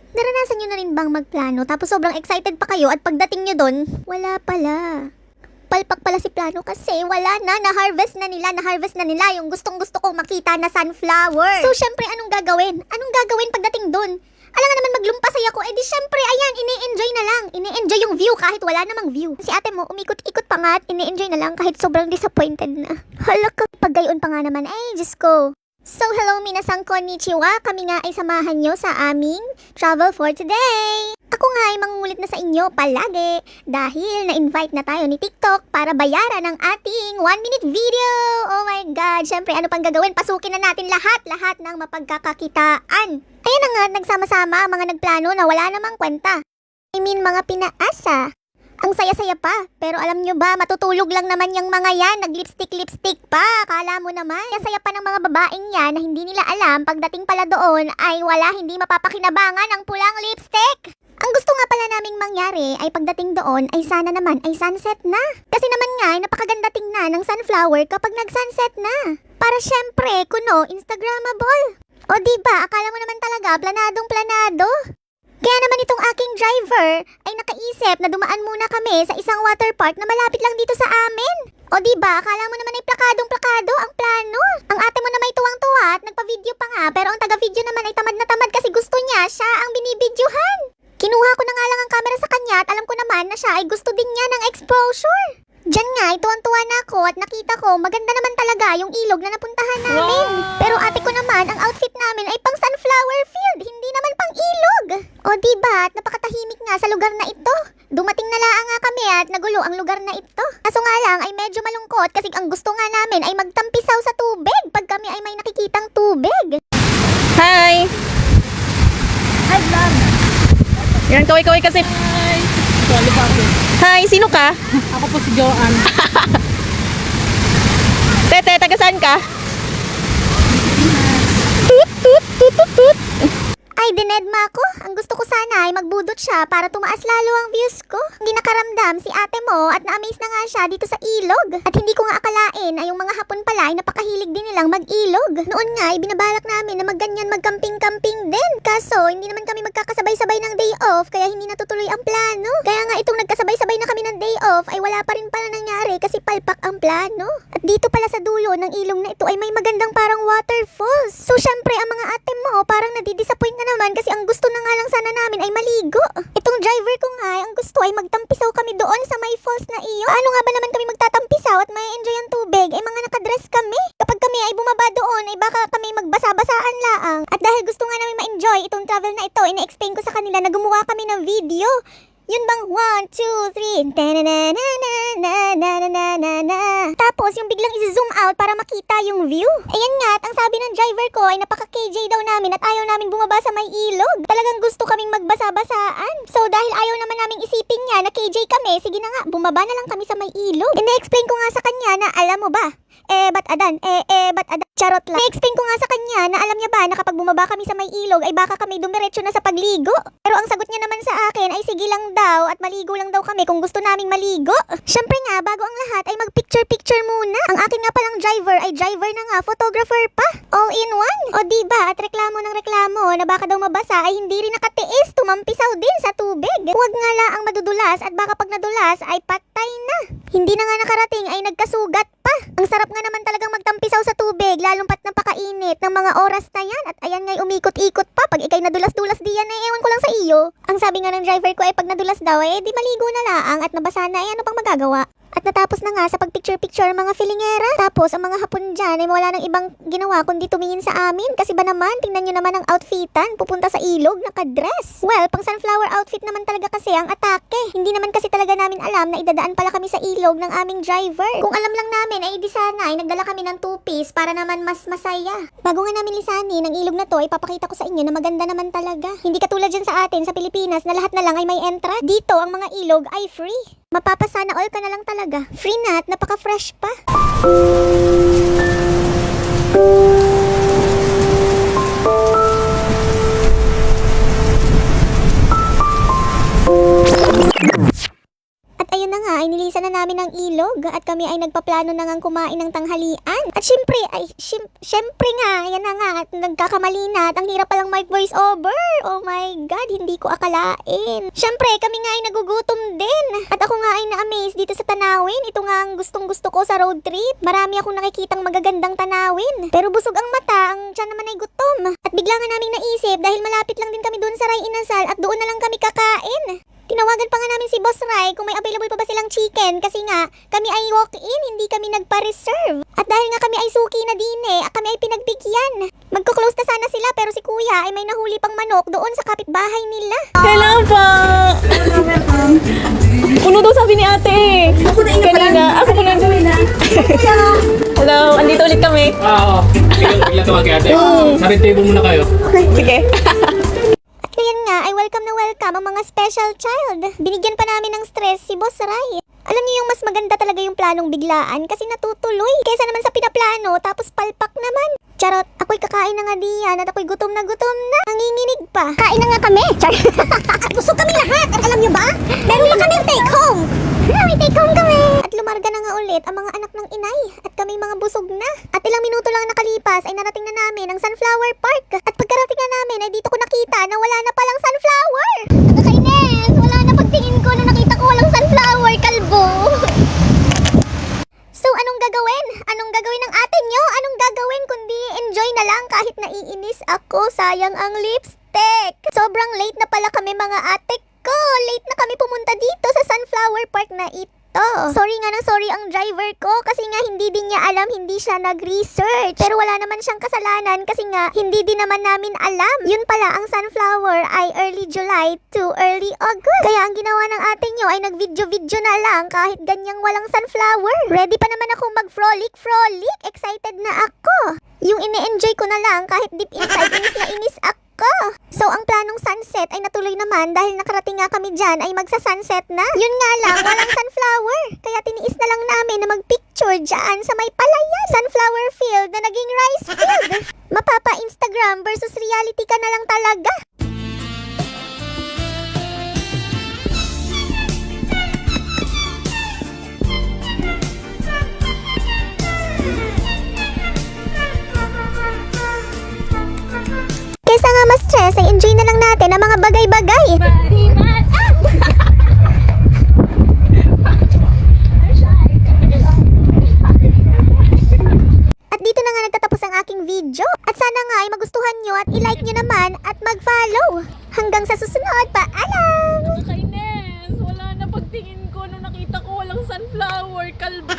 Naranasan nyo na rin bang magplano tapos sobrang excited pa kayo at pagdating nyo doon, wala pala. Palpak pala si plano kasi wala na, na-harvest na nila yung gustong-gusto kong makita na sunflower. So syempre anong gagawin? Anong gagawin pagdating doon? Alam nga naman maglumpasay ako, edi syempre ayan, ini-enjoy na lang. Ini-enjoy yung view kahit wala namang view. Si ate mo umikot-ikot pa nga at ini-enjoy na lang kahit sobrang disappointed na. Hala ka, paggayon pa nga naman, ay Diyos ko. So hello minasang konnichiwa, kami nga ay samahan nyo sa aming travel for today. Ako nga ay mangungulit na sa inyo palagi dahil na-invite na tayo ni TikTok para bayaran ang ating 1-minute video. Oh my God, syempre ano pang gagawin? Pasukin na natin lahat ng mapagkakakitaan. Ayan na nga, nagsama-sama mga nagplano na wala namang kwenta. I mean mga pinaasa. Ang saya-saya pa, pero alam nyo ba, matutulog lang naman yung mga yan, nag-lipstick pa, akala mo naman. Saya pa ng mga babaeng yan na hindi nila alam, pagdating pala doon ay wala, hindi mapapakinabangan ang pulang lipstick. Ang gusto nga pala naming mangyari ay pagdating doon ay sana naman ay sunset na. Kasi naman nga ay napakaganda tingnan ng sunflower kapag nag-sunset na. Para syempre, kuno, Instagrammable. O diba, akala mo naman talaga, planadong planado. Kaya naman itong aking driver ay nakaisip na dumaan muna kami sa isang water park na malapit lang dito sa amin. O diba, akala mo naman ay plakadong-plakado ang plano. Ang ate mo na may tuwang-tuwa at nagpa-video pa nga, pero ang taga-video naman ay tamad na tamad kasi gusto niya siya ang binibidyohan. Kinuha ko na nga lang ang camera sa kanya at alam ko naman na siya ay gusto din niya ng exposure. Diyan nga, tuwan-tuwa na ako at nakita ko maganda naman talaga yung ilog na napuntahan namin. Pero ate ko naman, ang outfit namin ay pang sunflower field, hindi naman pang ilog. O diba, at napakatahimik nga sa lugar na ito. Dumating na lang nga kami at nagulo ang lugar na ito. Kaso nga lang ay medyo malungkot kasi ang gusto nga namin ay magtampisaw sa tubig pag kami ay may nakikitang tubig. Hi! Hi, vlog! Yan, kaway-kaway kasi. Hi! Sorry pa ako. Hi, sino ka? Ako po si Joanne. Tete, taga saan ka? Tut, tut, tut, tut, tut. Ay, dinedma ako. Ang gusto ko sana ay magbudot siya para tumaas lalo ang views ko. Hindi nakaramdam si ate mo at na-amaze na nga siya dito sa ilog. At hindi ko nga akalain ay yung mga hapon pala ay napakahilig din nilang mag-ilog. Noon nga ay binabalak namin na magganyan magkamping-camping din. Kaso hindi naman kami magkakasabay-sabay ng day off kaya hindi natutuloy ang plano. Kaya nga itong nagkasabay-sabay na kami ng day off ay wala pa rin pala nangyari kasi palpak ang plano. At dito pala sa dulo ng ilog na ito ay may magandang parang waterfalls. So syempre ang mga ate mo parang nadidisappoint na naman kasi ang gusto na nga lang sana namin ay maligo. Itong driver ko nga ang gusto ay magtampisaw kami doon sa may falls na iyon. Ano nga ba naman kami magtatampisaw at may enjoy ang tubig? Ay mga nakadress kami. Kapag kami ay bumaba doon ay baka kami magbasa-basaan laang. At dahil gusto nga namin ma-enjoy itong travel na ito, ina-explain ko sa kanila na gumawa kami ng video. Yun bang 1, 2, 3 tapos yung biglang i-zoom out para makita yung view. Ayan nga, at ang sabi ng driver ko ay napaka-KJ daw namin at ayaw namin bumaba sa may ilog. Talagang gusto kaming magbasa-basaan. So dahil ayaw naman naming isipin niya na KJ kami, sige na nga, bumaba na lang kami sa may ilog. Ina-explain ko nga sa kanya na alam mo ba, ba't adan? Ba't adan? Charot lang. Na-explain ko nga sa kanya na alam niya ba na kapag bumaba kami sa may ilog ay baka kami dumiretso na sa pagligo. Pero ang sagot niya naman sa akin ay sige lang daw at maligo lang daw kami kung gusto naming maligo. Syempre nga, bago ang lahat ay mag-picture-picture muna. Ang akin nga palang driver ay driver na nga, photographer pa. All in one. O diba, at reklamo ng reklamo na baka daw mabasa ay hindi rin nakatiis, tumampisaw din sa tubig. Huwag nga lang ang madudulas at baka pag nadulas ay patay na. Hindi na nga nakarating ay nagkasugat pa. Ang sarap nga naman talagang magtampisaw sa tubig, lalong pat napakainit ng mga oras na yan. At ayan nga'y umikot-ikot pa. Pag ikay nadulas-dulas diyan ay ewan ko lang sa iyo. Ang sabi nga ng driver ko ay pag nadulas daw ay di maligo na laang at nabasa na ay ano pang magagawa. At natapos na nga sa pagpicture-picture mga filingera. Tapos ang mga hapon dyan ay wala nang ibang ginawa kundi tumingin sa amin. Kasi ba naman, tingnan nyo naman ang outfitan. Pupunta sa ilog, nakadress. Well, pang sunflower outfit naman talaga kasi ang atake. Hindi naman kasi talaga namin alam na idadaan pala kami sa ilog ng aming driver. Kung alam lang namin ay di sana ay nagdala kami ng 2-piece para naman mas masaya. Bago nga namin lisanin ang ilog na to, ipapakita ko sa inyo na maganda naman talaga. Hindi katulad dyan sa atin sa Pilipinas na lahat na lang ay may entrance. Dito ang mga ilog ay free. Mapapasana all ka na lang talaga. Free na at napaka-fresh pa. At ayun na nga, nga ay nilisan na namin ang ilog at kami ay nagpaplano na ngang kumain ng tanghalian. At syempre nga, yan na nga, at nagkakamali na at ang hirap palang mic voice over. Oh my God, hindi ko akalain. Syempre, kami nga ay nagugutom din. At ako nga ay na-amaze dito sa tanawin. Ito nga ang gustong-gusto ko sa road trip. Marami akong nakikitang magagandang tanawin. Pero busog ang mata, ang tiyan naman ay gutom. At bigla nga naming naisip dahil malapit lang din kami doon sa Ray Inasal at doon na lang kami kakain. Tinawagan pa nga namin si Boss Ray kung may available pa ba silang chicken kasi nga kami ay walk-in, hindi kami nagpa-reserve. At dahil nga kami ay suki na din kami ay pinagbigyan. Magko-close na sana sila pero si Kuya ay may nahuli pang manok doon sa kapitbahay nila. Hello po! Puno daw sabi ni ate eh. Kanina, ako po na. Hello, andito ulit kami. Oo. Bigla tawag kay ate. Sa red table muna kayo. Sige. At kaya nga ay welcome na welcome ang mga special child. Binigyan pa namin ng stress si Boss Ray. Alam niyo yung mas maganda talaga yung planong biglaan kasi natutuloy. Kaysa naman sa pinaplano tapos palpak naman. Charot, ako'y kakain na nga diyan at ako'y gutom na. Nanginginig pa. Kain na nga kami. Busog kami lahat. At alam niyo ba? Meron na kaming take home. May take home kami. At lumarga na nga ulit ang mga anak ng inay. At kami mga busog na. At ilang minuto lang nakalipas ay narating na namin ang Sunflower Park. At pagkarating na namin ay dito ko nakita na wala na palang sunflower. Nakakainis. Wala na pagtingin ko na nakita ko walang sunflower, kalbo. So, anong gagawin? Anong gagawin ng ate nyo? Anong gagawin kundi enjoy na lang kahit naiinis ako? Sayang ang lipstick. Sobrang late na pala kami mga ate ko. Late na kami pumunta dito sa Sunflower Park na ito. Sorry nga ng sorry ang driver ko kasi nga hindi din niya alam, hindi siya nag-research. Pero wala naman siyang kasalanan kasi nga hindi din naman namin alam. Yun pala, ang sunflower ay early July to early August. Kaya ang ginawa ng ate nyo ay nag-video-video na lang kahit ganyang walang sunflower. Ready pa naman ako mag-frolic. Excited na ako. Yung ine-enjoy ko na lang kahit deep inside inis na inis ako. So, ang planong sunset ay natuloy naman dahil nakarating nga kami dyan ay magsa-sunset na. Yun nga lang, walang sunflower. Kaya tiniis na lang namin na magpicture dyan sa may palayan. Sunflower field na naging rice field. Mapapa-Instagram versus reality ka na lang talaga. Kaysa nga ma-stress ay enjoy na lang natin ang mga bagay-bagay. At dito na nga nagtatapos ang aking video. At sana nga ay magustuhan nyo at i-like nyo naman at mag-follow. Hanggang sa susunod, paalam! Nakakainis. Wala na pagtingin ko nung nakita ko walang sunflower, kalbo.